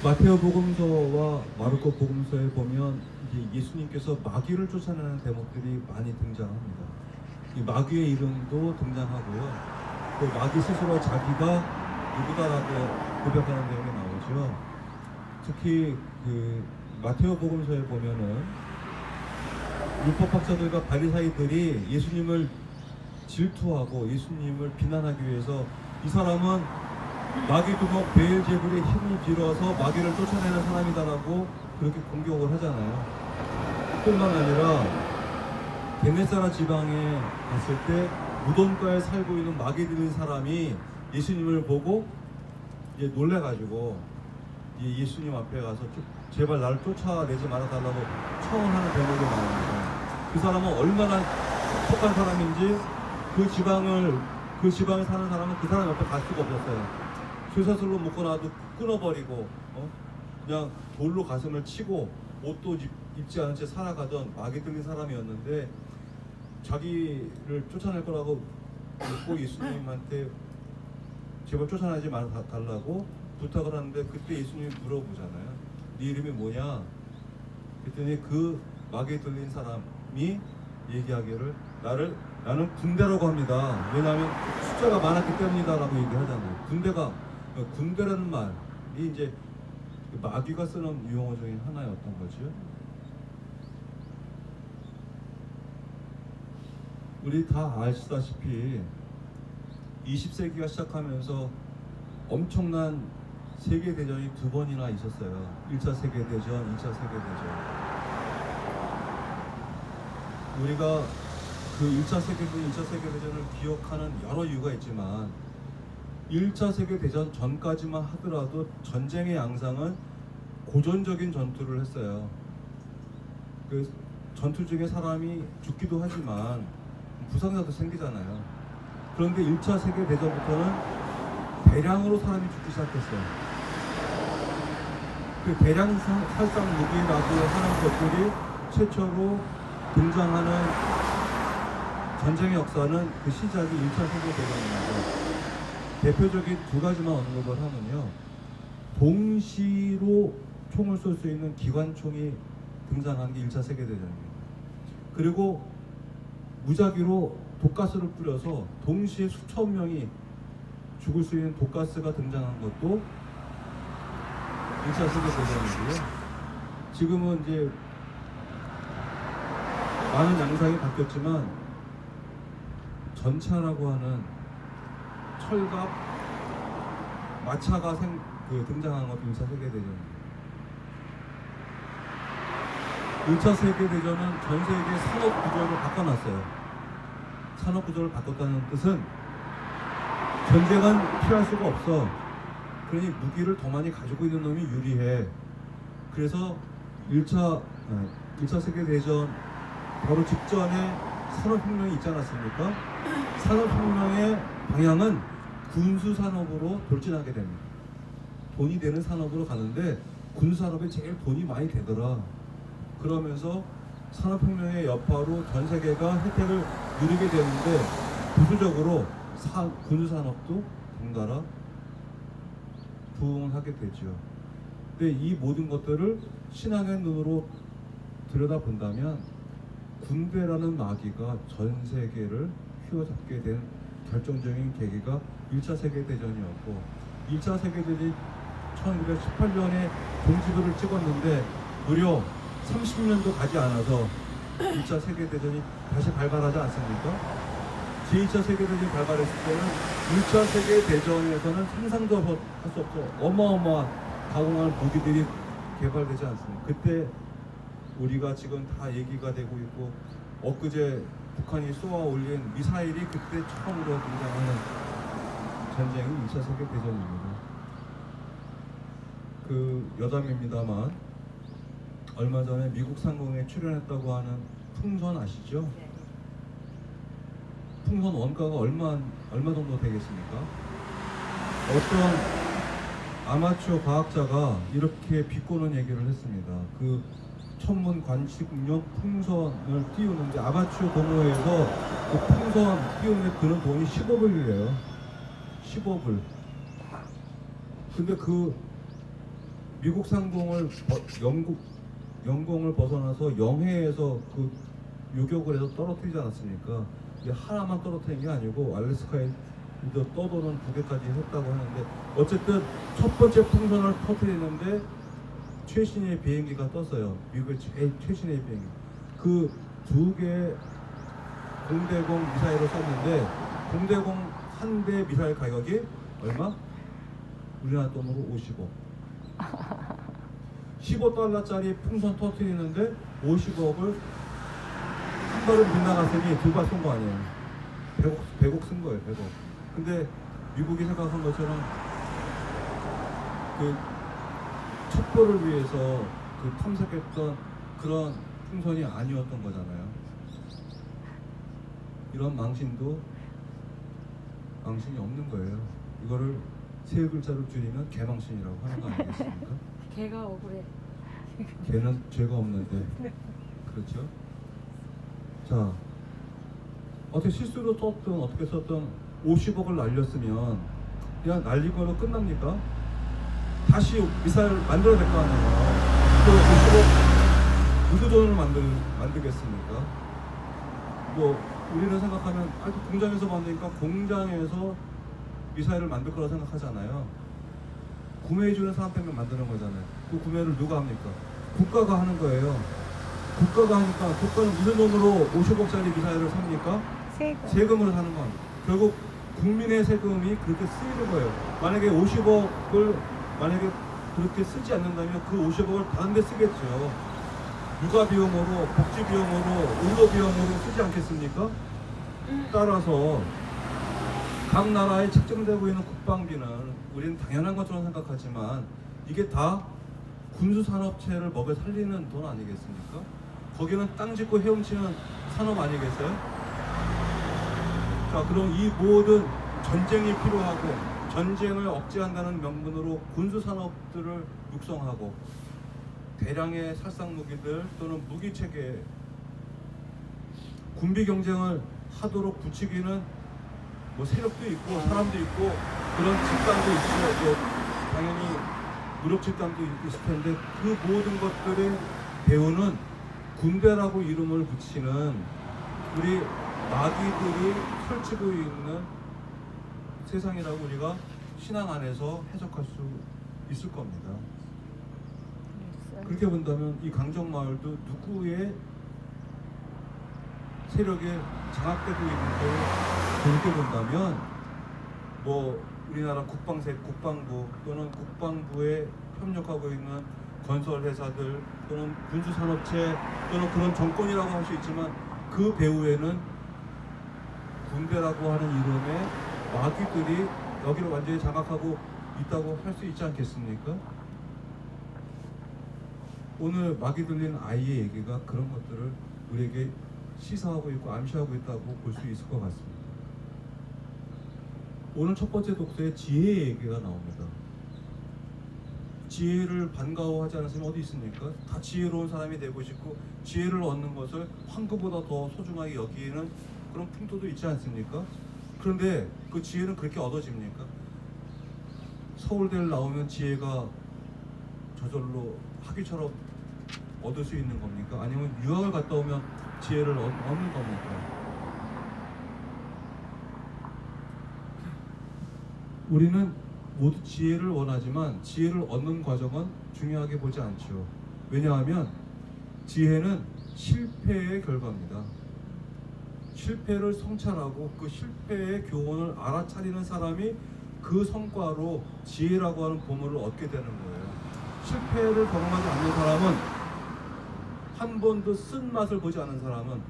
마테오 복음서와 마르코 복음서에 보면 이제 예수님께서 마귀를 쫓아내는 대목들이 많이 등장합니다. 이 마귀의 이름도 등장하고요. 또 마귀 스스로 자기가 누구다라고 고백하는 내용이 나오죠. 특히 그 마테오 복음서에 보면은 율법학자들과 바리사이들이 예수님을 질투하고 예수님을 비난하기 위해서 이 사람은 마귀 두목 베엘제불의 힘을 빌어서 마귀를 쫓아내는 사람이다라고 그렇게 공격을 하잖아요. 뿐만 아니라 게네사라 지방에 갔을 때 무덤가에 살고 있는 마귀 들린 사람이 예수님을 보고 이제 놀래가지고 예수님 앞에 가서 제발 나를 쫓아내지 말아달라고 청원하는 대목이 나옵니다. 그 사람은 얼마나 착한 사람인지 그 지방에 사는 사람은 그 사람 옆에 갈 수가 없었어요. 쇠사슬로 묶어놔도 끊어버리고 그냥 돌로 가슴을 치고 옷도 입지 않은 채 살아가던 마귀 들린 사람이었는데 자기를 쫓아낼 거라고 믿고 예수님한테 제발 쫓아내지 말아달라고 부탁을 하는데 그때 예수님이 물어보잖아요. 네 이름이 뭐냐? 그랬더니 그 마귀 들린 사람이 얘기하기를 나는 군대라고 합니다. 왜냐하면 숫자가 많았기 때문이다라고 얘기하잖아요. 군대라는 말이 이제 마귀가 쓰는 유용어 중에 하나였던 거죠. 우리 다 아시다시피 20세기가 시작하면서 엄청난 세계대전이 두 번이나 있었어요. 1차 세계대전, 2차 세계대전. 우리가 그 1차 세계대전, 2차 세계대전을 기억하는 여러 이유가 있지만 1차 세계대전 전까지만 하더라도 전쟁의 양상은 고전적인 전투를 했어요. 그 전투 중에 사람이 죽기도 하지만 부상자도 생기잖아요. 그런데 1차 세계대전부터는 대량으로 사람이 죽기 시작했어요. 그 대량 살상 무기라고 하는 것들이 최초로 등장하는 전쟁의 역사는 그 시작이 1차 세계대전입니다. 대표적인 두 가지만 언급을 하면요. 동시로 총을 쏠 수 있는 기관총이 등장한 게 1차 세계대전입니다. 그리고 무작위로 독가스를 뿌려서 동시에 수천 명이 죽을 수 있는 독가스가 등장한 것도 1차 세계대전이고요. 지금은 이제 많은 양상이 바뀌었지만 전차라고 하는 철갑, 마차가 등장한 것도 1차 세계대전입니다. 1차 세계대전은 전 세계 산업 구조를 바꿔놨어요. 산업 구조를 바꿨다는 뜻은 전쟁은 피할 수가 없어. 그러니 무기를 더 많이 가지고 있는 놈이 유리해. 그래서 1차 세계대전 바로 직전에 산업혁명이 있지 않았습니까? 산업혁명의 방향은 군수산업으로 돌진하게 됩니다. 돈이 되는 산업으로 가는데 군수산업에 제일 돈이 많이 되더라. 그러면서 산업혁명의 여파로 전 세계가 혜택을 누리게 되는데 부수적으로 군수산업도 덩달아 부흥을 하게 되죠. 근데 이 모든 것들을 신앙의 눈으로 들여다본다면 군대라는 마귀가 전 세계를 휘어잡게 된 결정적인 계기가 1차 세계대전이었고 2차 세계대전이 1918년에 종지부를 찍었는데 무려 30년도 가지 않아서 1차 세계대전이 다시 발발하지 않습니까? 제2차 세계대전이 발발했을 때는 1차 세계대전에서는 상상도 할 수 없어 어마어마한 가공할 무기들이 개발되지 않습니까? 그때 우리가 지금 다 얘기가 되고 있고 엊그제 북한이 쏘아 올린 미사일이 그때 처음으로 등장하는 전쟁이 2차 세계대전입니다. 그 여담입니다만 얼마 전에 미국 상공에 출연했다고 하는 풍선 아시죠? 풍선 원가가 얼마 정도 되겠습니까? 어떤 아마추어 과학자가 이렇게 비꼬는 얘기를 했습니다. 그 천문 관측용 풍선을 띄우는데 아마추어 동호회에서 그 풍선 띄우는데 드는 돈이 15불이래요. 15불. 근데 그 미국 상공을 영공을 벗어나서 영해에서 그 요격을 해서 떨어뜨리지 않았습니까? 이게 하나만 떨어뜨린 게 아니고 알래스카에 떠도는 2개까지 했다고 하는데, 어쨌든 첫 번째 풍선을 터뜨리는데 최신의 비행기가 떴어요. 미국의 제일 최신의 비행기. 그 2개 공대공 미사일을 쐈는데, 공대공 한 대 미사일 가격이 얼마? 우리나라 돈으로 50억. 15달러짜리 풍선 터뜨리는데 50억을 한 발은 빗나갔으니 2발 쏜 거 아니에요. 100억 쓴 거예요, 100억. 근데 미국이 생각한 것처럼 그 첩보를 위해서 그 탐색했던 그런 풍선이 아니었던 거잖아요. 이런 망신이 없는 거예요. 이거를 3글자로 줄이면 개망신이라고 하는 거 아니겠습니까? 개가 억울해. 개는 죄가 없는데. 그렇죠? 자, 어떻게 실수로 썼든 어떻게 썼든 50억을 날렸으면 그냥 날리고는 끝납니까? 다시 미사일 만들어야 될 거 아니에요. 그 50억 누구 돈을 만들겠습니까? 뭐 우리는 생각하면 공장에서 만드니까 공장에서 미사일을 만들 거라고 생각하잖아요. 구매해주는 사람 때문에 만드는 거잖아요. 그 구매를 누가 합니까? 국가가 하는 거예요. 국가가 하니까 국가는 무슨 돈으로 50억짜리 미사일을 삽니까? 세금으로 사는 건. 결국 국민의 세금이 그렇게 쓰이는 거예요. 만약에 50억을 만약에 그렇게 쓰지 않는다면 그 50억을 다른 데 쓰겠죠. 육아 비용으로, 복지 비용으로, 의료 비용으로 쓰지 않겠습니까? 따라서 각 나라에 책정되고 있는 국방비는 우리는 당연한 것처럼 생각하지만 이게 다 군수산업체를 먹여 살리는 돈 아니겠습니까? 거기는 땅 짓고 헤엄치는 산업 아니겠어요? 자, 그럼 이 모든 전쟁이 필요하고 전쟁을 억제한다는 명분으로 군수산업들을 육성하고 대량의 살상무기들 또는 무기체계 군비 경쟁을 하도록 부추기는 뭐 세력도 있고 사람도 있고 그런 집단도 있고 당연히 무력 집단도 있을 텐데, 그 모든 것들의 배후는 군대라고 이름을 붙이는 우리 마귀들이 펼치고 있는 세상이라고 우리가 신앙 안에서 해석할 수 있을 겁니다. 그렇게 본다면 이 강정마을도 누구의 세력에 장악되고 있는데, 그렇게 본다면 뭐 우리나라 국방부 또는 국방부에 협력하고 있는 건설회사들 또는 군수산업체 또는 그런 정권이라고 할 수 있지만, 그 배후에는 군대라고 하는 이름의 마귀들이 여기를 완전히 장악하고 있다고 할 수 있지 않겠습니까? 오늘 마귀 들린 아이의 얘기가 그런 것들을 우리에게 시사하고 있고 암시하고 있다고 볼 수 있을 것 같습니다. 오늘 첫 번째 독서에 지혜의 얘기가 나옵니다. 지혜를 반가워하지 않은 사람이 어디 있습니까? 다 지혜로운 사람이 되고 싶고 지혜를 얻는 것을 황금보다 더 소중하게 여기는 그런 풍토도 있지 않습니까? 그런데 그 지혜는 그렇게 얻어집니까? 서울대를 나오면 지혜가 저절로 학위처럼 얻을 수 있는 겁니까? 아니면 유학을 갔다 오면 지혜를 얻는 겁니까? 우리는 모두 지혜를 원하지만 지혜를 얻는 과정은 중요하게 보지 않죠. 왜냐하면 지혜는 실패의 결과입니다. 실패를 성찰하고 그 실패의 교훈을 알아차리는 사람이 그 성과로 지혜라고 하는 보물을 얻게 되는 거예요. 실패를 경험하지 않는 사람은, 한 번도 쓴맛을 보지 않은 사람은,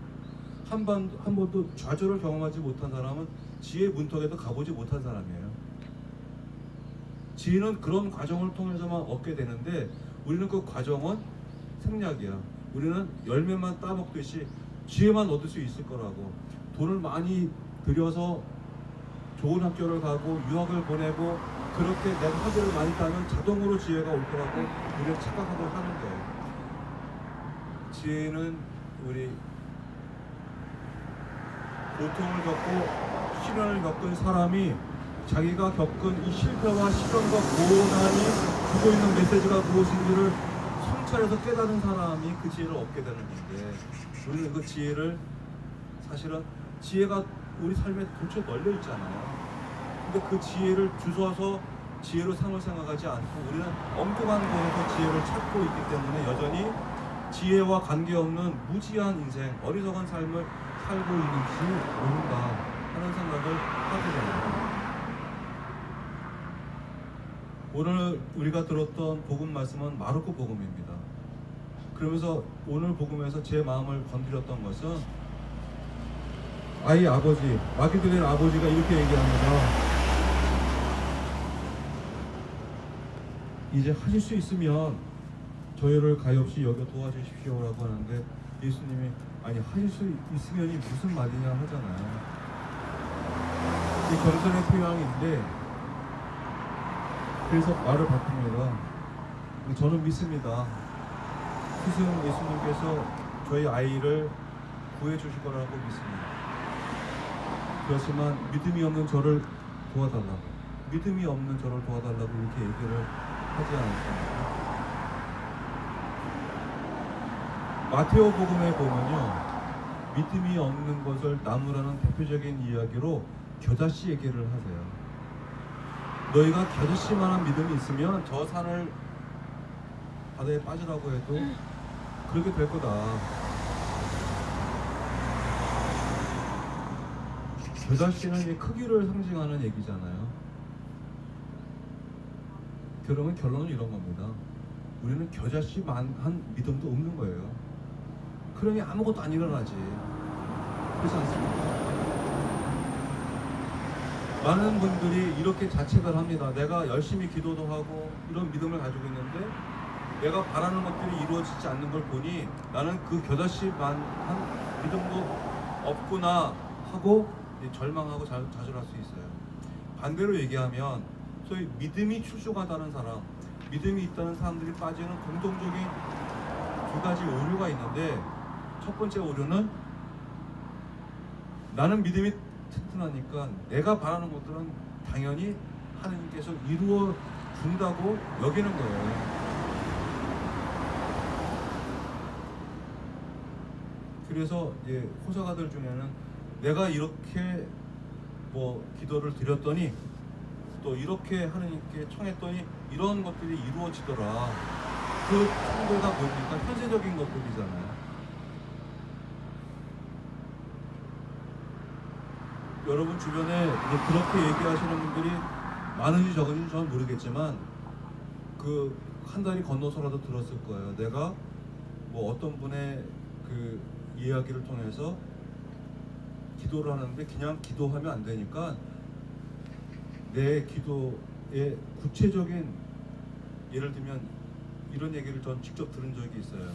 한 번도 좌절을 경험하지 못한 사람은 지혜의 문턱에도 가보지 못한 사람이에요. 지혜는 그런 과정을 통해서만 얻게 되는데, 우리는 그 과정은 생략이야. 우리는 열매만 따먹듯이 지혜만 얻을 수 있을 거라고, 돈을 많이 들여서 좋은 학교를 가고 유학을 보내고 그렇게 내가 학위를 많이 따면 자동으로 지혜가 올 거라고 우리는 착각하고 하는 거예요. 지혜는 우리 고통을 겪고 시련을 겪은 사람이 자기가 겪은 이 실패와 시련과 고난이 주고 있는 메시지가 무엇인지를 성찰해서 깨달은 사람이 그 지혜를 얻게 되는 건데, 우리는 그 지혜를, 사실은 지혜가 우리 삶에 도처에 널려 있잖아요. 근데 그 지혜를 주워서 지혜로 삶을 생각하지 않고 우리는 엉뚱한 곳에서 지혜를 찾고 있기 때문에 여전히 지혜와 관계없는 무지한 인생, 어리석은 삶을 살고 있는지 모른다 하는 생각을 하게 됩니다. 오늘 우리가 들었던 복음 말씀은 마르코 복음입니다. 그러면서 오늘 복음에서 제 마음을 건드렸던 것은 아이 아버지, 마귀들의 아버지가 이렇게 얘기합니다. 이제 하실 수 있으면 저희를 가엾이 여겨 도와주십시오라고 하는데, 예수님이 아니 하실 수 있으면이 무슨 말이냐 하잖아요. 이 겸손의 표현인데, 그래서 말을 바꿉니다. 저는 믿습니다. 스승 예수님께서 저희 아이를 구해 주실 거라고 믿습니다. 그렇지만 믿음이 없는 저를 도와달라고, 믿음이 없는 저를 도와달라고 이렇게 얘기를 하지 않았습니다. 마테오 복음에 보면요, 믿음이 없는 것을 나무라는 대표적인 이야기로 겨자씨 얘기를 하세요. 너희가 겨자씨만한 믿음이 있으면 저 산을 바다에 빠지라고 해도 그렇게 될 거다. 겨자씨는 이 크기를 상징하는 얘기잖아요. 그러면 결론은 이런 겁니다. 우리는 겨자씨만한 믿음도 없는 거예요. 그러니 아무것도 안 일어나지. 그렇지 않습니까? 많은 분들이 이렇게 자책을 합니다. 내가 열심히 기도도 하고 이런 믿음을 가지고 있는데 내가 바라는 것들이 이루어지지 않는 걸 보니 나는 그 겨자씨만한 믿음도 없구나 하고 절망하고 좌절할 수 있어요. 반대로 얘기하면 소위 믿음이 출중하다는 사람, 믿음이 있다는 사람들이 빠지는 공통적인 두 가지 오류가 있는데, 첫 번째 오류는 나는 믿음이 튼튼하니까 내가 바라는 것들은 당연히 하나님께서 이루어 준다고 여기는 거예요. 그래서 호사가들 중에는 내가 이렇게 기도를 드렸더니 또 이렇게 하나님께 청했더니 이런 것들이 이루어지더라. 그 청도가 뭡니까? 현세적인 것들이잖아요. 여러분 주변에 그렇게 얘기하시는 분들이 많은지 적은지 저는 모르겠지만 그 한 달이 건너서라도 들었을 거예요. 내가 어떤 분의 그 이야기를 통해서 기도를 하는데 그냥 기도하면 안 되니까 내 기도의 구체적인, 예를 들면 이런 얘기를 전 직접 들은 적이 있어요.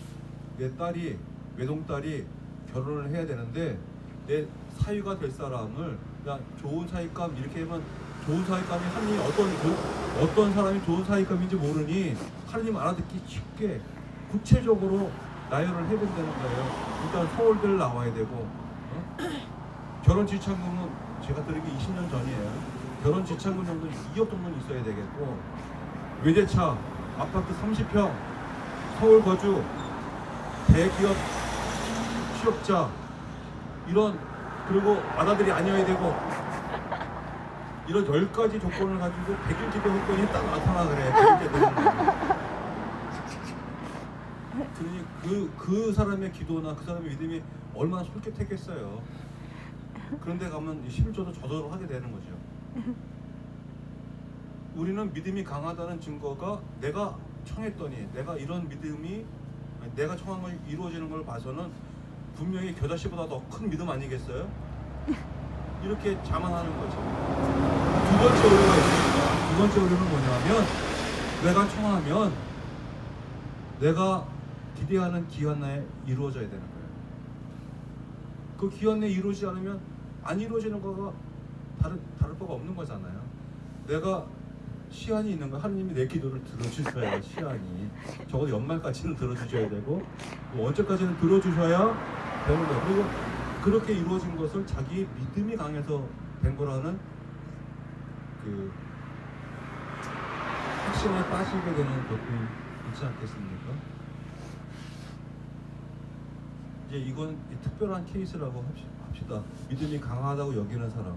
내 딸이, 외동딸이 결혼을 해야 되는데 내 사위가 될 사람을 그냥 좋은 사위감 이렇게 하면, 좋은 사위감이 하나님이 어떤 사람이 좋은 사위감인지 모르니 하나님 알아듣기 쉽게 구체적으로 나열을 해야 된다는 거예요. 일단 서울대를 나와야 되고, 결혼 지참금은 제가 들은 게 20년 전이에요. 결혼 지참금 정도 2억 정도는 있어야 되겠고, 외제차, 아파트 30평, 서울 거주, 대기업 취업자, 이런, 그리고 아다들이 아니어야 되고, 이런 10가지 조건을 가지고 100일 기도 조건이 딱 나타나더래. 100일 되는 거예요. 그러니 그 사람의 기도나 그 사람의 믿음이 얼마나 솔깃했겠어요. 그런데 가면 11조도 저절로 하게 되는 거죠. 우리는 믿음이 강하다는 증거가 내가 청했더니, 내가 이런 믿음이, 내가 청한 걸 이루어지는 걸 봐서는 분명히 겨자씨보다 더 큰 믿음 아니겠어요? 이렇게 자만하는 거죠. 두 번째 오류가 있습니다. 두 번째 오류는 뭐냐면, 내가 청하면 내가 기대하는 기한 내에 이루어져야 되는 거예요. 그 기한 내에 이루어지지 않으면 안 이루어지는 거가 다를 바가 없는 거잖아요. 내가 시한이 있는 거, 하느님이 내 기도를 들어주셔야, 시한이 적어도 연말까지는 들어주셔야 되고 언제까지는 들어주셔야 되는 거예요. 그리고 그렇게 이루어진 것을 자기 믿음이 강해서 된 거라는 그 확신에 빠지게 되는 것도 있지 않겠습니까? 이제 이건 특별한 케이스라고 합시다. 믿음이 강하다고 여기는 사람.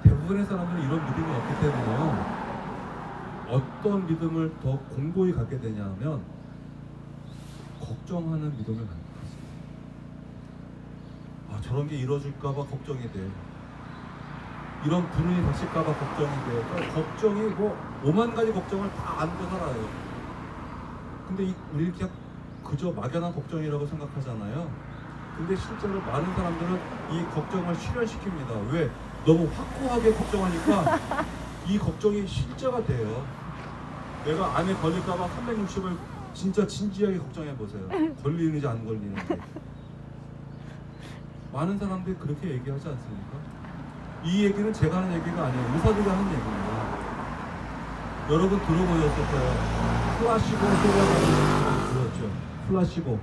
대부분의 사람들은 이런 믿음이 없기 때문에요. 어떤 믿음을 더 공고히 갖게 되냐면 걱정하는 믿음을 갖게 됐어요. 아, 저런 게 이루어질까봐 걱정이 돼. 이런 불운이 닥칠까봐 걱정이 돼. 그러니까 걱정이 뭐 5만 가지 걱정을 다 안고 살아요. 근데 우리 그냥 그저 막연한 걱정이라고 생각하잖아요. 근데 실제로 많은 사람들은 이 걱정을 실현시킵니다. 왜? 너무 확고하게 걱정하니까 이 걱정이 실제가 돼요. 내가 암에 걸릴까봐 360을 진짜 진지하게 걱정해 보세요. 걸리는지 안 걸리는지. 많은 사람들이 그렇게 얘기하지 않습니까? 이 얘기는 제가 하는 얘기가 아니에요. 의사들이 하는 얘기입니다. 여러분 들어보셨을 거예요. 플라시보 효과가 들었죠. 플라시보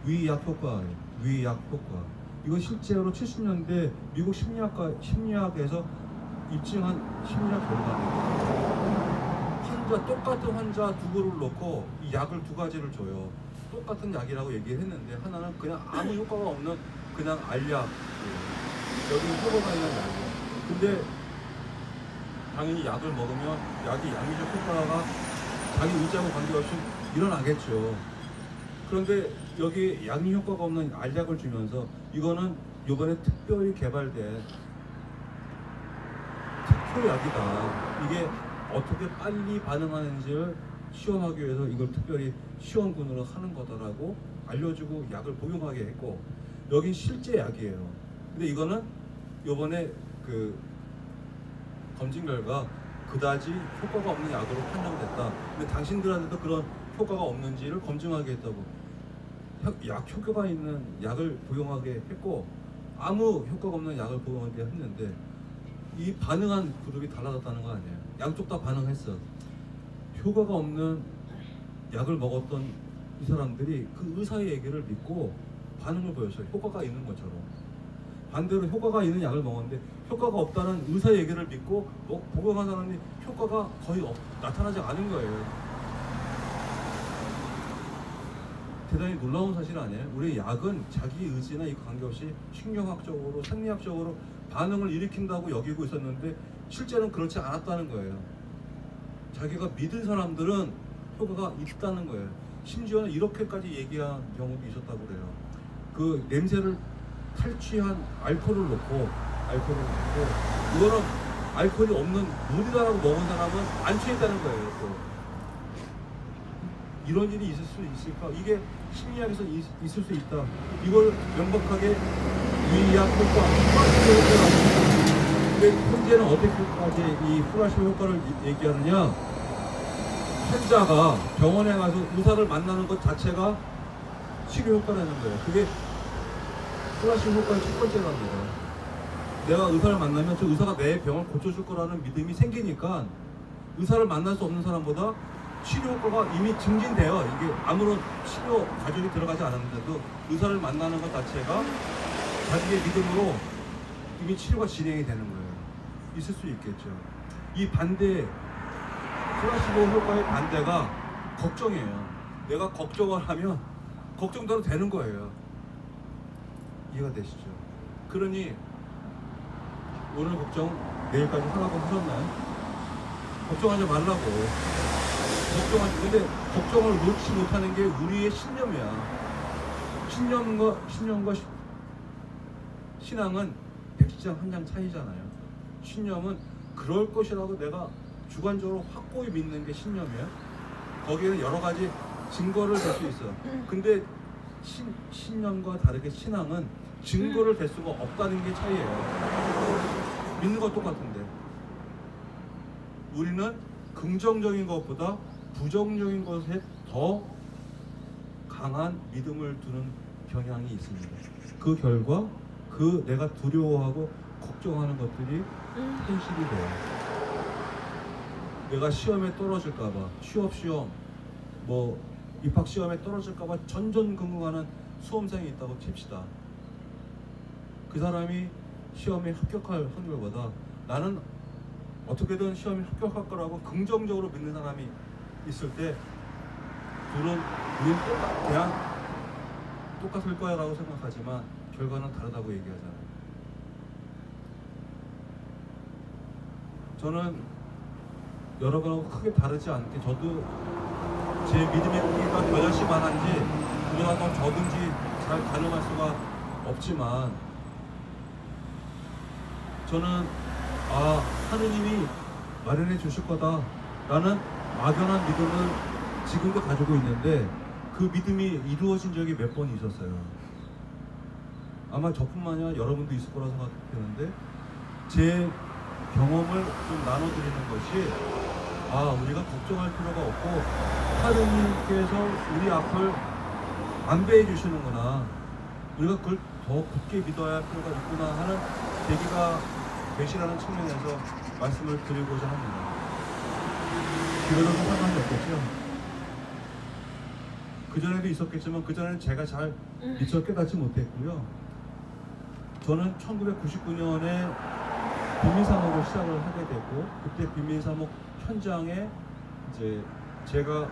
위약 효과예요. 위약 효과. 이건 실제로 70년대 미국 심리학에서 입증한 심리학 결과입니다. 똑같은 환자 두 그룹을 놓고 이 약을 두 가지를 줘요. 똑같은 약이라고 얘기를 했는데 하나는 그냥 아무 효과가 없는 그냥 알약, 여기는 효과가 있는 약이에요. 근데 당연히 약을 먹으면 약이 양리적 효과가 자기 의지하고 관계없이 일어나겠죠. 그런데 여기 양리 효과가 없는 알약을 주면서 이거는 이번에 특별히 개발된 특효약이다. 이게 어떻게 빨리 반응하는지를 시험하기 위해서 이걸 특별히 시험군으로 하는 거다라고 알려주고 약을 복용하게 했고, 여긴 실제 약이에요. 근데 이거는 요번에 그 검진 결과 그다지 효과가 없는 약으로 판정됐다. 근데 당신들한테도 그런 효과가 없는지를 검증하게 했다고. 약 효과가 있는 약을 복용하게 했고 아무 효과가 없는 약을 복용하게 했는데 이 반응한 그룹이 달라졌다는 거 아니에요. 양쪽 다 반응했어. 효과가 없는 약을 먹었던 이 사람들이 그 의사의 얘기를 믿고 반응을 보였어요. 효과가 있는 것처럼. 반대로 효과가 있는 약을 먹었는데 효과가 없다는 의사의 얘기를 믿고 복용한 사람이 효과가 거의 나타나지 않은 거예요. 대단히 놀라운 사실 아니에요? 우리 약은 자기 의지나 이 관계없이 신경학적으로 생리학적으로 반응을 일으킨다고 여기고 있었는데 실제는 그렇지 않았다는 거예요. 자기가 믿은 사람들은 효과가 있다는 거예요. 심지어는 이렇게까지 얘기한 경우도 있었다고 그래요. 그 냄새를 탈취한 알코올을 넣고 이거는 알코올이 없는 물이다라고 먹은 사람은 안 취했다는 거예요. 또 이런 일이 있을 수 있을까? 이게 심리학에서 있을 수 있다. 이걸 명백하게 위약 효과, 플라시보 효과라고. 근데 현재는 어떻게까지 이 플라시보 효과를 얘기하느냐? 환자가 병원에 가서 의사를 만나는 것 자체가 치료 효과라는 거예요. 그게 플라시보 효과의 첫 번째랍니다. 내가 의사를 만나면 저 의사가 내 병을 고쳐줄 거라는 믿음이 생기니까 의사를 만날 수 없는 사람보다 치료 효과가 이미 증진돼요. 이게 아무런 치료 과정이 들어가지 않았는데도 의사를 만나는 것 자체가 자기의 믿음으로 이미 치료가 진행이 되는 거예요. 있을 수 있겠죠. 이 반대, 플라시보 효과의 반대가 걱정이에요. 내가 걱정을 하면 걱정대로 되는 거예요. 이해가 되시죠? 그러니 오늘 걱정 내일까지 하라고 하셨나요? 걱정하지 말라고. 근데 걱정을 놓지 못하는 게 우리의 신념이야. 신념과 신앙은 백지장 한 장 차이잖아요. 신념은 그럴 것이라고 내가 주관적으로 확고히 믿는 게 신념이야. 거기에는 여러 가지 증거를 댈 수 있어. 근데 신념과 다르게 신앙은 증거를 댈 수가 없다는 게 차이예요. 믿는 건 똑같은데 우리는 긍정적인 것보다 부정적인 것에 더 강한 믿음을 두는 경향이 있습니다. 그 결과 그 내가 두려워하고 걱정하는 것들이 현실이 돼요. 내가 시험에 떨어질까봐, 취업시험, 입학시험에 떨어질까봐 전전긍긍하는 수험생이 있다고 칩시다. 그 사람이 시험에 합격할 확률보다 나는 어떻게든 시험에 합격할 거라고 긍정적으로 믿는 사람이 있을 때 둘은 우린 그냥 똑같을 거야 라고 생각하지만 결과는 다르다고 얘기하잖아요. 저는 여러분하고 크게 다르지 않게 저도 제 믿음의 크기가 더 열심만한지 우리가 더 적은지 잘 가늠할 수가 없지만 저는 하느님이 마련해 주실 거다 라는 막연한 믿음을 지금도 가지고 있는데 그 믿음이 이루어진 적이 몇 번 있었어요. 아마 저뿐만이 아니라 여러분도 있을 거라고 생각했는데 제 경험을 좀 나눠드리는 것이 우리가 걱정할 필요가 없고 하느님께서 우리 앞을 안배해 주시는구나, 우리가 그걸 더 굳게 믿어야 할 필요가 있구나 하는 계기가 되시라는 측면에서 말씀을 드리고자 합니다. 기회로는 상관이 없겠죠. 그전에도 있었겠지만 그전에는 제가 잘 미처 깨닫지 못했고요. 저는 1999년에 빈민사목을 시작을 하게 됐고 그때 빈민사목 현장에 이제 제가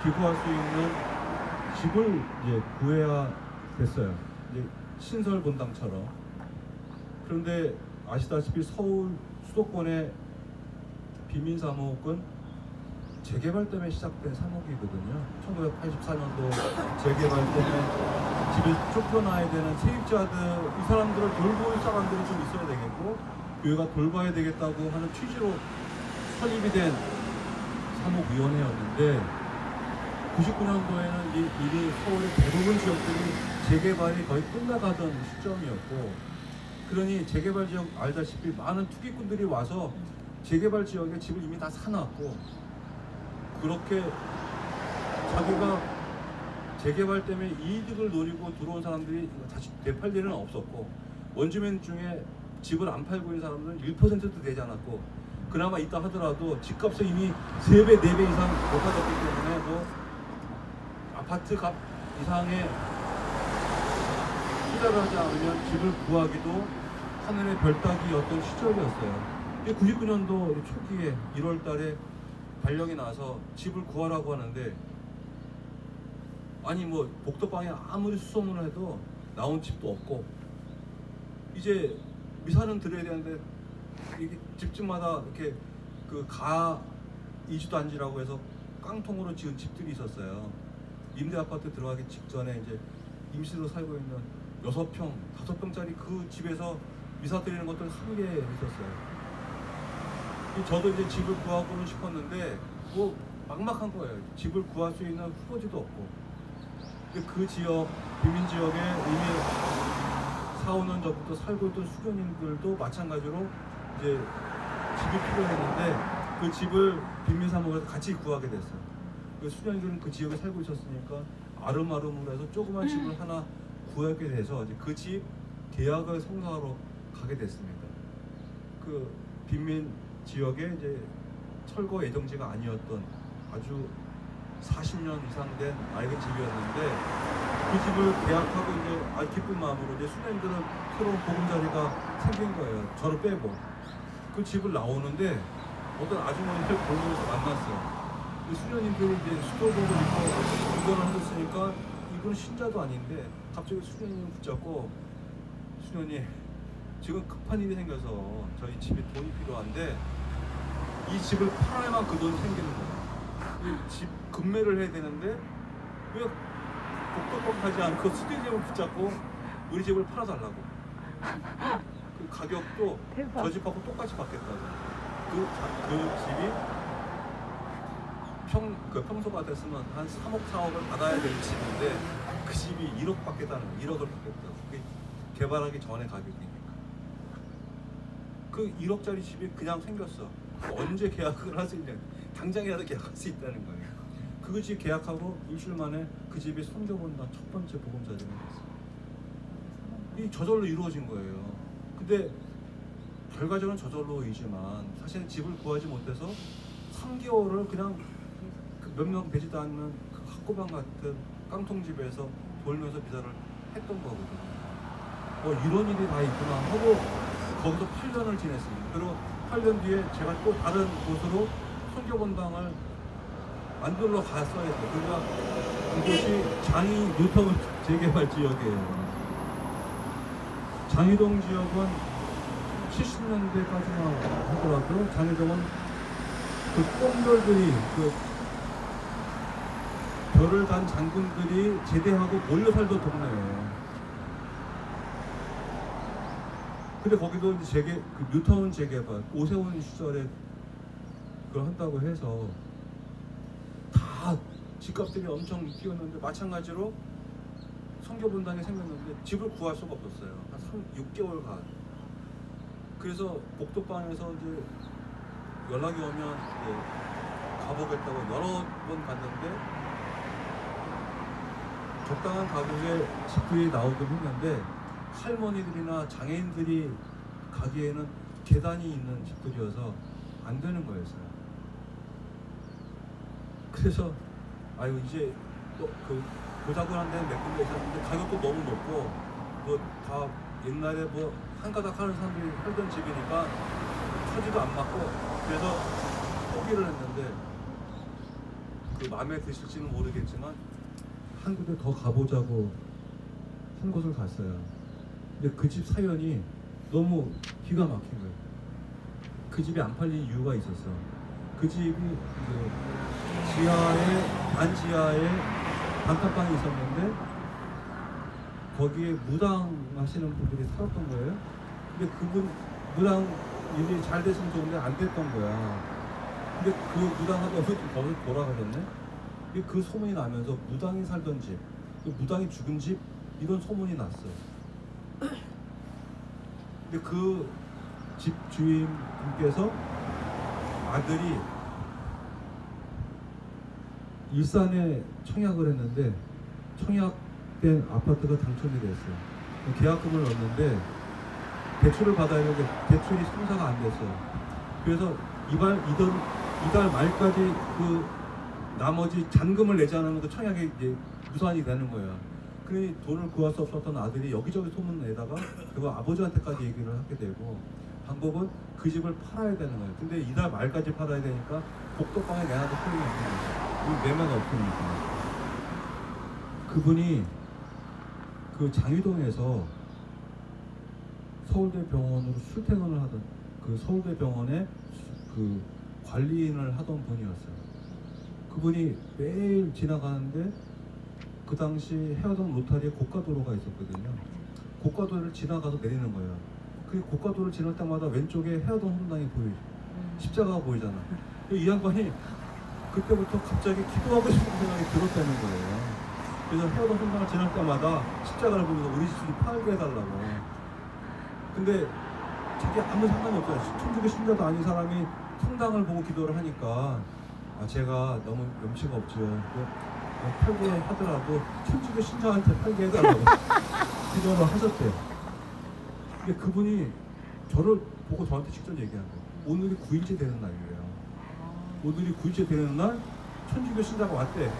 기부할 수 있는 집을 이제 구해야 됐어요. 이제 신설 본당처럼. 그런데 아시다시피 서울 수도권의 빈민사목은 재개발 때문에 시작된 사목이거든요. 1984년도 재개발 때문에 집을 쫓겨나야 되는 세입자들, 이 사람들을 돌볼 사람들이 좀 있어야 되겠고 교회가 돌봐야 되겠다고 하는 취지로 설립이 된 사목위원회였는데 99년도에는 이미 서울의 대부분 지역들이 재개발이 거의 끝나가던 시점이었고, 그러니 재개발 지역 알다시피 많은 투기꾼들이 와서 재개발 지역에 집을 이미 다 사놨고, 그렇게 자기가 재개발 때문에 이득을 노리고 들어온 사람들이 다시 되팔 일은 없었고, 원주민 중에 집을 안 팔고 있는 사람들은 1%도 되지 않았고, 그나마 있다 하더라도 집값은 이미 3배, 4배 이상 높아졌기 때문에 뭐 아파트 값 이상의 투자를 하지 않으면 집을 구하기도 하늘의 별 따기였던 시절이었어요. 99년도 초기에 1월 달에 발령이 나서 집을 구하라고 하는데, 아니 뭐 복덕방에 아무리 수소문을 해도 나온 집도 없고, 이제 미사는 드려야 되는데 이게 집집마다 이렇게 그 이주단지라고 해서 깡통으로 지은 집들이 있었어요. 임대 아파트 들어가기 직전에 이제 임시로 살고 있는 6평, 5평짜리 그 집에서 미사 드리는 것들 한개 있었어요. 저도 이제 집을 구하고는 싶었는데 뭐 막막한 거예요. 집을 구할 수 있는 후보지도 없고. 그 지역, 빈민 지역에 이미 4, 5년 전부터 살고 있던 수교님들도 마찬가지로 이제 집이 필요했는데 그 집을 빈민사목에서 같이 구하게 됐어요. 그 수교님들은 그 지역에 살고 있었으니까 아름아름으로 해서 조그만 집을 하나 구하게 돼서 이제 그 집 계약을 성사하러 가게 됐습니다. 그 빈민 지역에 이제 철거 예정지가 아니었던 아주 40년 이상 된 낡은 집이었는데 그 집을 계약하고 이제 기쁜 마음으로 이제 수녀님들은 새로운 보금자리가 생긴 거예요. 저를 빼고. 그 집을 나오는데 어떤 아주머니를 골목에서 만났어요. 그 수녀님들이 이제 수도복을 입고 운전을 하셨으니까 이분은 신자도 아닌데 갑자기 수녀님을 붙잡고, 수녀님 지금 급한 일이 생겨서 저희 집에 돈이 필요한데 이 집을 팔아야만 그 돈이 생기는 거예요. 이 집 급매를 해야 되는데 왜 복덕복하지 않고 수녀님을 붙잡고 우리 집을 팔아달라고. 그 가격도 저 집하고 똑같이 받겠다고. 그 집이 평소 같았으면 한 3억, 4억을 받아야 될 집인데 그 집이 1억 받겠다는 거예요. 1억을 받겠다고. 그게 개발하기 전에 가격이니까. 그 1억짜리 집이 그냥 생겼어. 언제 계약을 할 수 있냐. 당장이라도 계약할 수 있다는 거예요. 그 집 계약하고 일주일 만에 그 집이 섬겨본다 첫 번째 보금자리가 됐어요. 이 저절로 이루어진 거예요. 근데 결과적으로는 저절로이지만 사실은 집을 구하지 못해서 3개월을 그냥 몇 명 되지도 않는 그 학고방 같은 깡통집에서 돌면서 미사를 했던 거거든요. 이런 일이 다 있구나 하고 거기서 8년을 지냈습니다. 그리고 8년 뒤에 제가 또 다른 곳으로 선교본당을 만들러 갔어야 돼요. 그러니까 그곳이 장이 뉴타운 재개발 지역이에요. 장이동 지역은 70년대까지만 하더라도 장이동은 그 꽁별들이 그 별을 단 장군들이 제대하고 몰려 살던 동네예요. 근데 거기도 이제 그 뉴타운 재개발, 오세훈 시절에 그걸 한다고 해서 다 집값들이 엄청 뛰었는데 마찬가지로 선교본당이 생겼는데 집을 구할 수가 없었어요. 한 6개월간. 그래서 목도방에서 이제 연락이 오면 이제 가보겠다고 여러 번 갔는데 적당한 가격에 집들이 나오긴 했는데 할머니들이나 장애인들이 가기에는 계단이 있는 집들이어서 안 되는 거였어요. 그래서 아유 이제 또 그 보자고 한 데는 몇 군데 있었는데 가격도 너무 높고 뭐 다 옛날에 뭐 한 가닥 하는 사람들이 살던 집이니까 처지도 안 맞고 그래서 포기를 했는데 그 마음에 드실지는 모르겠지만 한 군데 더 가보자고 한 곳을 갔어요. 근데 그 집 사연이 너무 기가 막힌 거예요. 그 집이 안 팔린 이유가 있었어. 그 집이 그 지하에 반지하에 단칸방이 있었는데 거기에 무당 하시는 분들이 살았던 거예요. 근데 그분 무당 일이 잘 됐으면 좋은데 안 됐던 거야. 근데 그 무당 하다가 거기서 돌아가셨네. 그 소문이 나면서 무당이 살던 집, 무당이 죽은 집 이런 소문이 났어. 근데 그 집 주인분께서 아들이 일산에 청약을 했는데 청약된 아파트가 당첨이 됐어요. 계약금을 넣었는데 대출을 받아야 되는데 대출이 성사가 안 됐어요. 그래서 이달 말까지 그 나머지 잔금을 내지 않으면 그 청약이 이제 무산이 되는 거예요. 그러니 돈을 구할 수 없었던 아들이 여기저기 소문 내다가 그거 아버지한테까지 얘기를 하게 되고 방법은 그 집을 팔아야 되는 거예요. 근데 이달 말까지 팔아야 되니까 복도방에 내놔도 소용이 없는 거예요. 매매가 없으니까. 그분이 그 장위동에서 서울대병원으로 출퇴근을 하던 그 서울대병원에 그 관리인을 하던 분이었어요. 그분이 매일 지나가는데 그 당시 해화동 로타리에 고가도로가 있었거든요. 고가도로를 지나가서 내리는 거예요. 그 고가도로를 지날 때마다 왼쪽에 해화동 성당이 보이죠. 십자가가 보이잖아. 이 양반이 그때부터 갑자기 기도하고 싶은 생각이 들었다는 거예요. 그래서 해화동 성당을 지날 때마다 십자가를 보면서 우리 집을 팔게 해달라고. 근데 자기 아무 상관이 없어요. 천주교 신자도 아닌 사람이 성당을 보고 기도를 하니까 제가 너무 염치가 없죠. 팔게 하더라도 천주교 신자한테 팔게 해달라고 기도를 하셨대요. 근데 그분이 저를 보고 저한테 직접 얘기한 거예요. 오늘이 9일째 되는 날이에요. 오늘이 9일째 되는 날 천주교 신자가 왔대.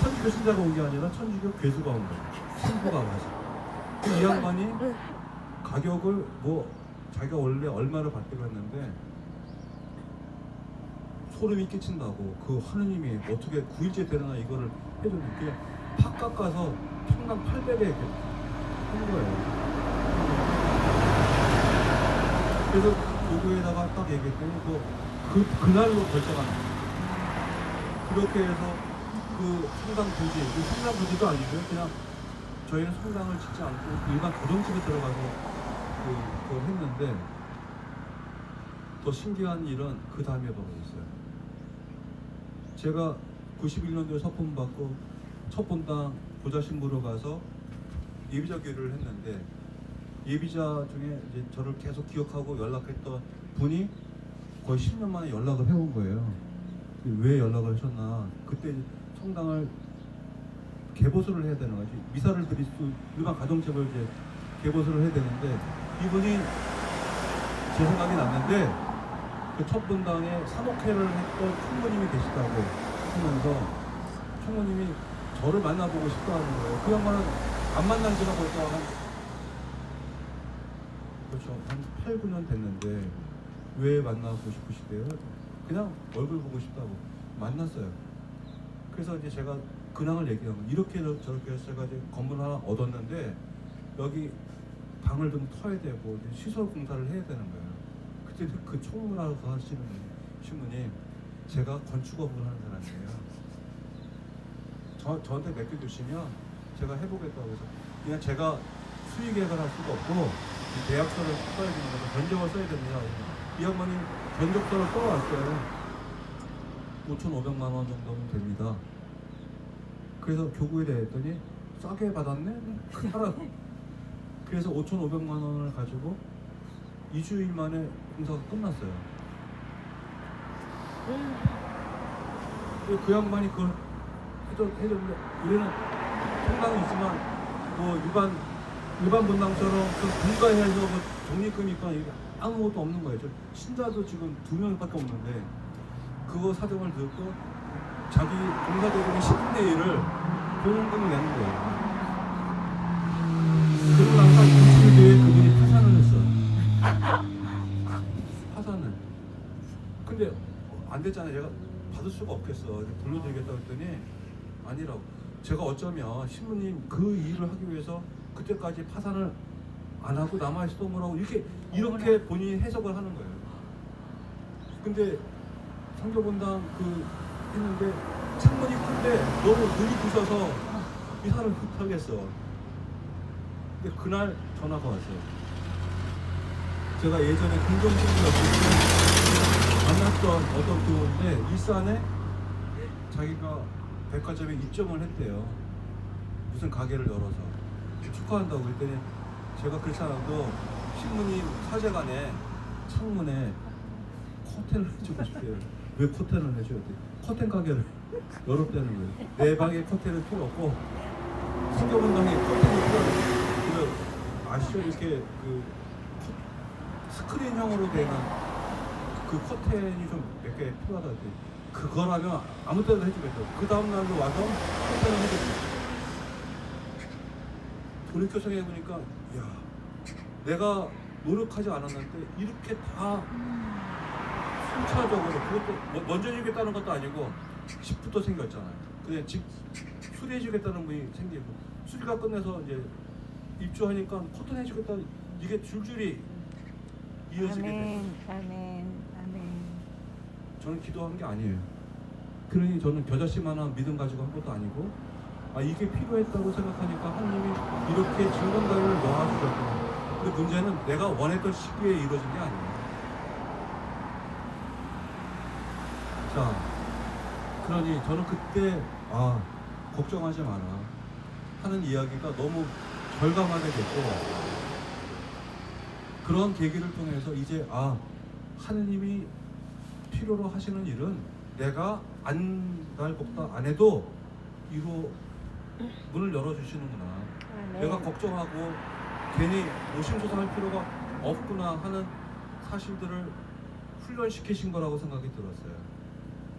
천주교 신자가 온 게 아니라 천주교 괴수가 온 거예요. 신부가 와서. 이 양반이 가격을 뭐 자기가 원래 얼마를 받기로 했는데 소름이 끼친다고 그 하느님이 어떻게 9일째 되나 이거를 해줬는데 팍 깎아서 평당 800에 한 거예요. 그래서 누구에다가 딱 얘기했더니 그날로 결제가 나요. 그렇게 해서 그 성당 부지, 그 성당 부지도 아니고요. 그냥 저희는 성당을 짓지 않고 일반 가정집에 들어가서 그걸 했는데 더 신기한 일은 그 다음에 벌어졌어요. 제가 91년도에 서품 받고 첫 본당 보좌 신부로 가서 예비자 교류를 했는데 예비자 중에 이제 저를 계속 기억하고 연락했던 분이 거의 10년 만에 연락을 해온 거예요. 왜 연락을 하셨나? 그때 성당을 개보수를 해야 되는 거지. 미사를 드릴 수 일반 가정집을 이제 개보수를 해야 되는데 이분이 제 생각이 났는데 그 첫 본당에 산옥회를 했던 총무님이 계시다고 하면서 총무님이 저를 만나보고 싶다는 거예요. 그 양반은 안 만난 지가 벌써 한 8, 9년 됐는데 왜 만나고 싶으시대요? 그냥 얼굴 보고 싶다고 만났어요. 그래서 이제 제가 근황을 얘기하고 이렇게 저렇게 해서 제가 이제 건물 하나 얻었는데 여기 방을 좀 터야 되고 이제 시설 공사를 해야 되는 거예요. 그때 그 총무라고 하시는 신부님, 제가 건축업을 하는 사람이에요. 저한테 맡겨주시면 제가 해보겠다고 해서 그냥 제가 수의 계획을 할 수가 없고 계약서를 써야 되는 거죠. 견적을 써야 됩니다. 이 양반이 견적서를 써왔어요. 5,500만 원 정도면 됩니다. 그래서 교구에 대했더니 싸게 받았네? 하라고. 그래서 5,500만 원을 가지고 2주일 만에 공사가 끝났어요. 그 양반이 그걸 해줬는데 우리는 통장이 있지만 뭐 일반 분당처럼 그 분가해서 뭐 적립금이 있거나 이게 아무것도 없는 거예요. 저 신자도 지금 2명밖에 없는데 그거 사정을 듣고 자기 공사 대금의 10분의 1을 보험금을 내는 거예요. 그러고 나서 일주일 뒤에 그분이 파산을 했어요. 파산을. 근데 안 됐잖아요. 제가 받을 수가 없겠어. 불러드리겠다고 했더니 아니라고. 제가 어쩌면 신부님 그 일을 하기 위해서 그때까지 파산을 안 하고 남아있었던 거라고 이렇게 본인이 해석을 하는 거예요. 근데 상교본당 했는데 창문이 큰데 너무 눈이 부셔서 이사를 못하겠어. 근데 그날 전화가 왔어요. 제가 예전에 긍정신이었을 때 만났던 어떤 교우인데 일산에 자기가 백화점에 입점을 했대요. 무슨 가게를 열어서 축하한다고 했더니 제가 그렇지 않아도 신부님 사제관에 창문에 커튼을 해주고 싶대요. 왜 커튼을 해줘야 돼? 커튼 가게를 열었다는 거예요. 내 방에 커튼은 필요 없고 상교분당에 커튼이 필요해요. 아시죠? 이렇게 스크린형으로 되는 그 커튼이 좀 몇 개 필요하다. 그거라면 아무 때나 해주겠죠. 그 다음날로 와서 커튼을 해줬어요. 돌이켜 생각해보니까 야, 내가 노력하지 않았는데 이렇게 다 순차적으로 그것도 먼저 주겠다는 것도 아니고 집부터 생겼잖아요. 그냥 집 수리해주겠다는 분이 생기고 수리가 끝내서 이제 입주하니까 커튼 해주겠다 이게 줄줄이 이어지게 돼요. 아멘. 저는 기도한 게 아니에요. 그러니 저는 겨자씨만한 믿음 가지고 한 것도 아니고 이게 필요했다고 생각하니까 하나님이 이렇게 증거가를 넣어주셨구나. 근데 문제는 내가 원했던 시기에 이루어진 게 아니에요. 자, 그러니 저는 그때 걱정하지 마라 하는 이야기가 너무 절감하게 됐고 그런 계기를 통해서 이제 하느님이 필요로 하시는 일은 내가 안달겁다 안 해도 문을 열어주시는구나. 내가 걱정하고 괜히 노심초사할 필요가 없구나 하는 사실들을 훈련시키신 거라고 생각이 들었어요.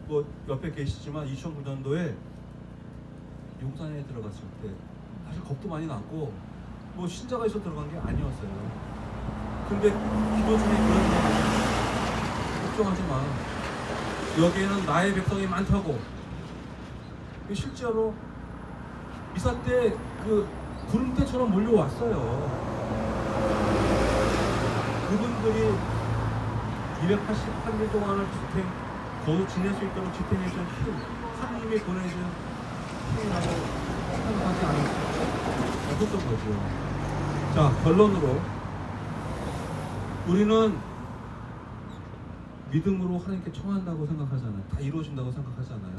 뭐 옆에 계시지만 2009년도에 용산에 들어갔을 때 사실 겁도 많이 났고 뭐 신자가 있어 들어간 게 아니었어요. 근데 기도 중에 그런 얘기 걱정하지 마. 여기에는 나의 백성이 많다고. 실제로 미사 때 구름대처럼 몰려왔어요. 그분들이 288일 동안을 거기 지낼 수 있도록 지탱해준 힘, 하나님이 보내준 힘이라고 생각하지 않을 수 없었던 거죠. 자, 결론으로 우리는 믿음으로 하나님께 청한다고 생각하잖아요. 다 이루어진다고 생각하잖아요.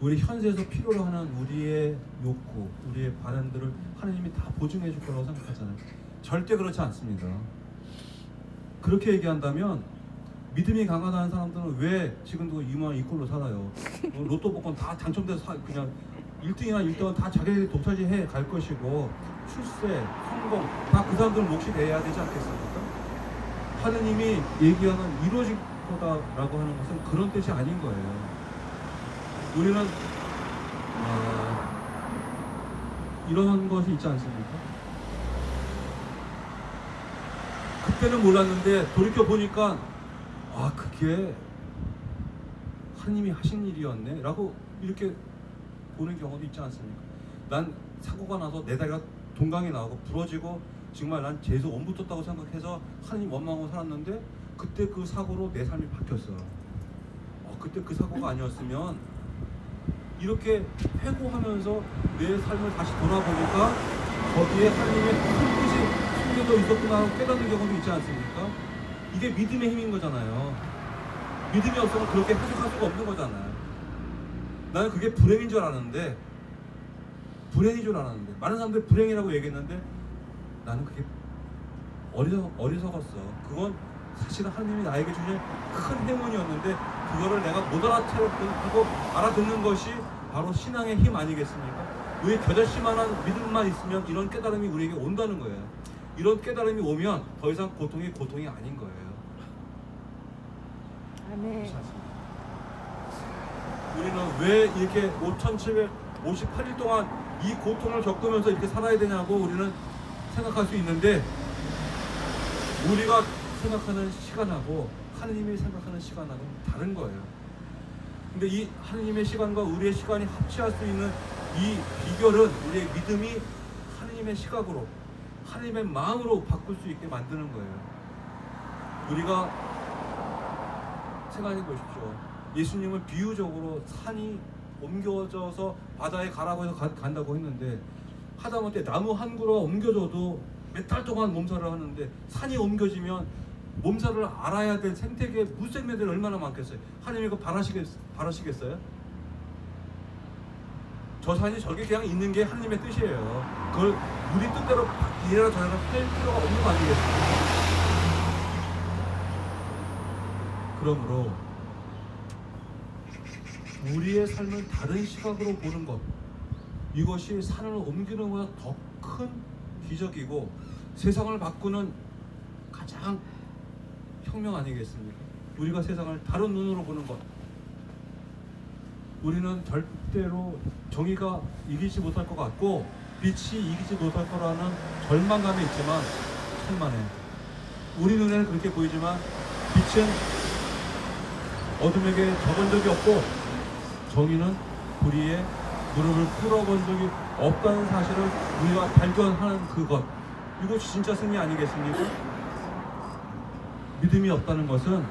우리 현세에서 필요로 하는 우리의 욕구, 우리의 바람들을 하나님이 다 보증해 줄 거라고 생각하잖아요. 절대 그렇지 않습니다. 그렇게 얘기한다면 믿음이 강하다는 사람들은 왜 지금도 이만 이꼴로 살아요? 로또 복권 다 당첨돼서 그냥 1등이나 1등은 다 자기 독차지해 갈 것이고 출세, 성공 다 그 사람들 몫이 돼야 되지 않겠습니까? 하느님이 얘기하는 이루어질 거다라고 하는 것은 그런 뜻이 아닌 거예요. 우리는 이런 것이 있지 않습니까? 그때는 몰랐는데 돌이켜 보니까 아, 그게 하나님이 하신 일이었네 라고 이렇게 보는 경우도 있지 않습니까? 난 사고가 나서 내 다리가 동강이 나고 부러지고 정말 난 죄에서 온붙었다고 생각해서 하나님 원망하고 살았는데 그때 그 사고로 내 삶이 바뀌었어. 그때 그 사고가 아니었으면 이렇게 회고하면서 내 삶을 다시 돌아보니까 거기에 하나님의 큰 뜻이 숨겨져 있었구나 하고 깨닫는 경우도 있지 않습니까? 이게 믿음의 힘인 거잖아요. 믿음이 없으면 그렇게 해석할 수가 없는 거잖아요. 나는 그게 불행인 줄 알았는데 많은 사람들이 불행이라고 얘기했는데 나는 그게 어리석었어. 그건 사실은 하나님이 나에게 주신 큰 행운이었는데 그거를 내가 못 알아채고 알아듣는 것이 바로 신앙의 힘 아니겠습니까? 우리 겨자씨만한 믿음만 있으면 이런 깨달음이 우리에게 온다는 거예요. 이런 깨달음이 오면 더 이상 고통이 아닌 거예요. 아멘. 우리는 왜 이렇게 5758일 동안 이 고통을 겪으면서 이렇게 살아야 되냐고 우리는 생각할 수 있는데 우리가 생각하는 시간하고 하느님이 생각하는 시간하고는 다른 거예요. 근데 이 하느님의 시간과 우리의 시간이 합치할 수 있는 이 비결은 우리의 믿음이 하느님의 시각으로 하느님의 마음으로 바꿀 수 있게 만드는 거예요. 우리가 생각해 보십시오. 예수님은 비유적으로 산이 옮겨져서 바다에 가라고 해서 간다고 했는데 하다못해 나무 한 그루가 옮겨져도 몇 달 동안 몸살을 하는데 산이 옮겨지면 몸살을 알아야 될 생태계 무생명들이 얼마나 많겠어요. 하나님이 그거 바라시겠어요? 저 산이 저기 그냥 있는 게 하나님의 뜻이에요. 그걸 우리 뜻대로 이래라 저래라 할 필요가 없는 거 아니겠습니까? 그러므로 우리의 삶을 다른 시각으로 보는 것, 이것이 산을 옮기는 것보다 더 큰 기적이고 세상을 바꾸는 가장 혁명 아니겠습니까? 우리가 세상을 다른 눈으로 보는 것. 우리는 절대로 정의가 이기지 못할 것 같고 빛이 이기지 못할 거라는 절망감이 있지만 천만에 우리 눈에는 그렇게 보이지만 빛은 어둠에게 접은 적이 없고 정의는 불의에 무릎을 꿇어본 적이 없다는 사실을 우리가 발견하는 그것, 이것이 진짜 승리 아니겠습니까? 믿음이 없다는 것은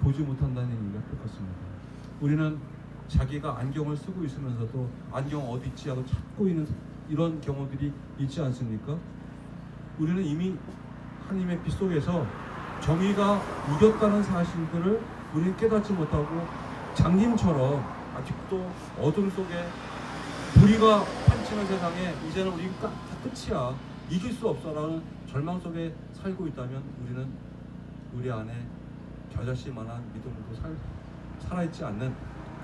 보지 못한다는 얘기가 똑같습니다. 우리는 자기가 안경을 쓰고 있으면서도 안경 어디 있지 하고 찾고 있는 이런 경우들이 있지 않습니까? 우리는 이미 하나님의 빛 속에서 정의가 이겼다는 사실들을 우리는 깨닫지 못하고 장님처럼 아직도 어둠 속에 불의가 판치는 세상에 이제는 우리가 다 끝이야, 이길 수 없어라는 절망 속에 살고 있다면 우리는 우리 안에 겨자씨만한 믿음으로 살아있지 않는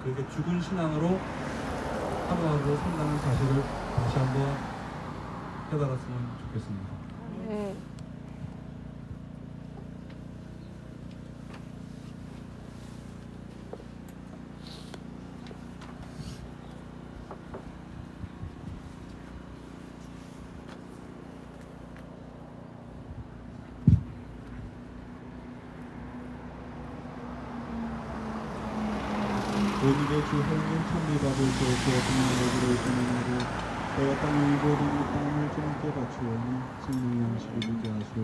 그렇게 죽은 신앙으로 하루하루 산다는 사실을 다시 한번 깨달았으면 좋겠습니다. 네. 오늘의 주 하나님 찬미받을 주옵소서. 주님으로 주님으로 내가 땅의 모든 이 땅을 주님께 바치오니 생명 양식을 주게 하시오.